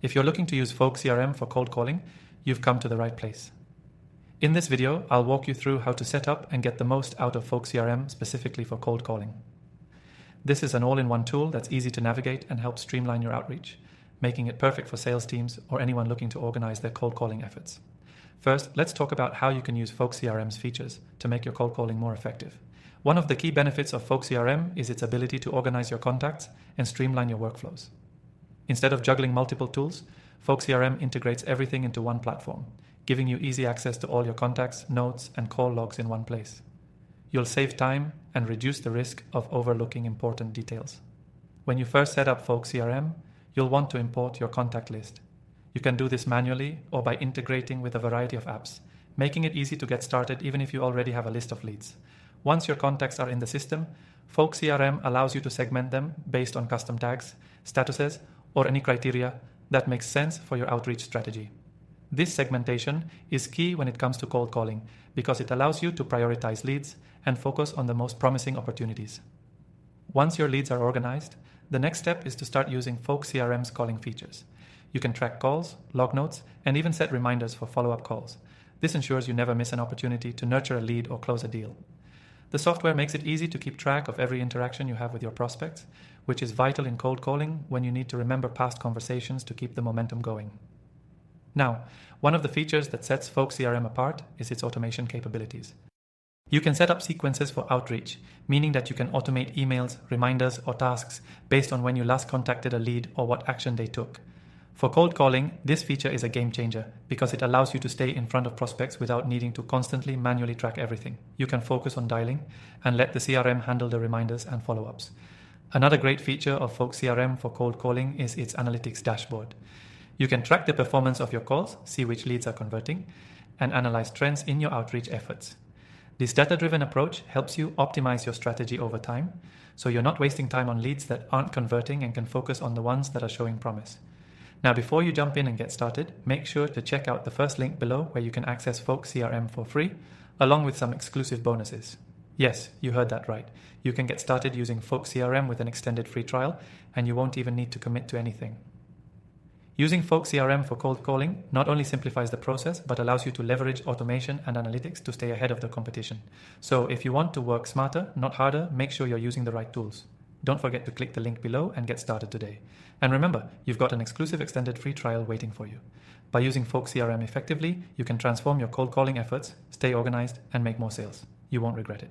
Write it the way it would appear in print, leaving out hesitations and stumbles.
If you're looking to use Folk CRM for cold calling, you've come to the right place. In this video, I'll walk you through how to set up and get the most out of Folk CRM specifically for cold calling. This is an all-in-one tool that's easy to navigate and helps streamline your outreach, making it perfect for sales teams or anyone looking to organize their cold calling efforts. First, let's talk about how you can use Folk CRM's features to make your cold calling more effective. One of the key benefits of Folk CRM is its ability to organize your contacts and streamline your workflows. Instead of juggling multiple tools, Folk CRM integrates everything into one platform, giving you easy access to all your contacts, notes, and call logs in one place. You'll save time and reduce the risk of overlooking important details. When you first set up Folk CRM, you'll want to import your contact list. You can do this manually or by integrating with a variety of apps, making it easy to get started even if you already have a list of leads. Once your contacts are in the system, Folk CRM allows you to segment them based on custom tags, statuses, or any criteria that makes sense for your outreach strategy. This segmentation is key when it comes to cold calling because it allows you to prioritize leads and focus on the most promising opportunities. Once your leads are organized, the next step is to start using Folk CRM's calling features. You can track calls, log notes, and even set reminders for follow-up calls. This ensures you never miss an opportunity to nurture a lead or close a deal. The software makes it easy to keep track of every interaction you have with your prospects, which is vital in cold calling when you need to remember past conversations to keep the momentum going. Now, one of the features that sets Folk CRM apart is its automation capabilities. You can set up sequences for outreach, meaning that you can automate emails, reminders, or tasks based on when you last contacted a lead or what action they took. For cold calling, this feature is a game changer because it allows you to stay in front of prospects without needing to constantly manually track everything. You can focus on dialing and let the CRM handle the reminders and follow-ups. Another great feature of Folk CRM for cold calling is its analytics dashboard. You can track the performance of your calls, see which leads are converting, and analyze trends in your outreach efforts. This data-driven approach helps you optimize your strategy over time, so you're not wasting time on leads that aren't converting and can focus on the ones that are showing promise. Now, before you jump in and get started, make sure to check out the first link below where you can access Folk CRM for free, along with some exclusive bonuses. Yes, you heard that right. You can get started using Folk CRM with an extended free trial, and you won't even need to commit to anything. Using Folk CRM for cold calling not only simplifies the process, but allows you to leverage automation and analytics to stay ahead of the competition. So if you want to work smarter, not harder, make sure you're using the right tools. Don't forget to click the link below and get started today. And remember, you've got an exclusive extended free trial waiting for you. By using Folk CRM effectively, you can transform your cold calling efforts, stay organized, and make more sales. You won't regret it.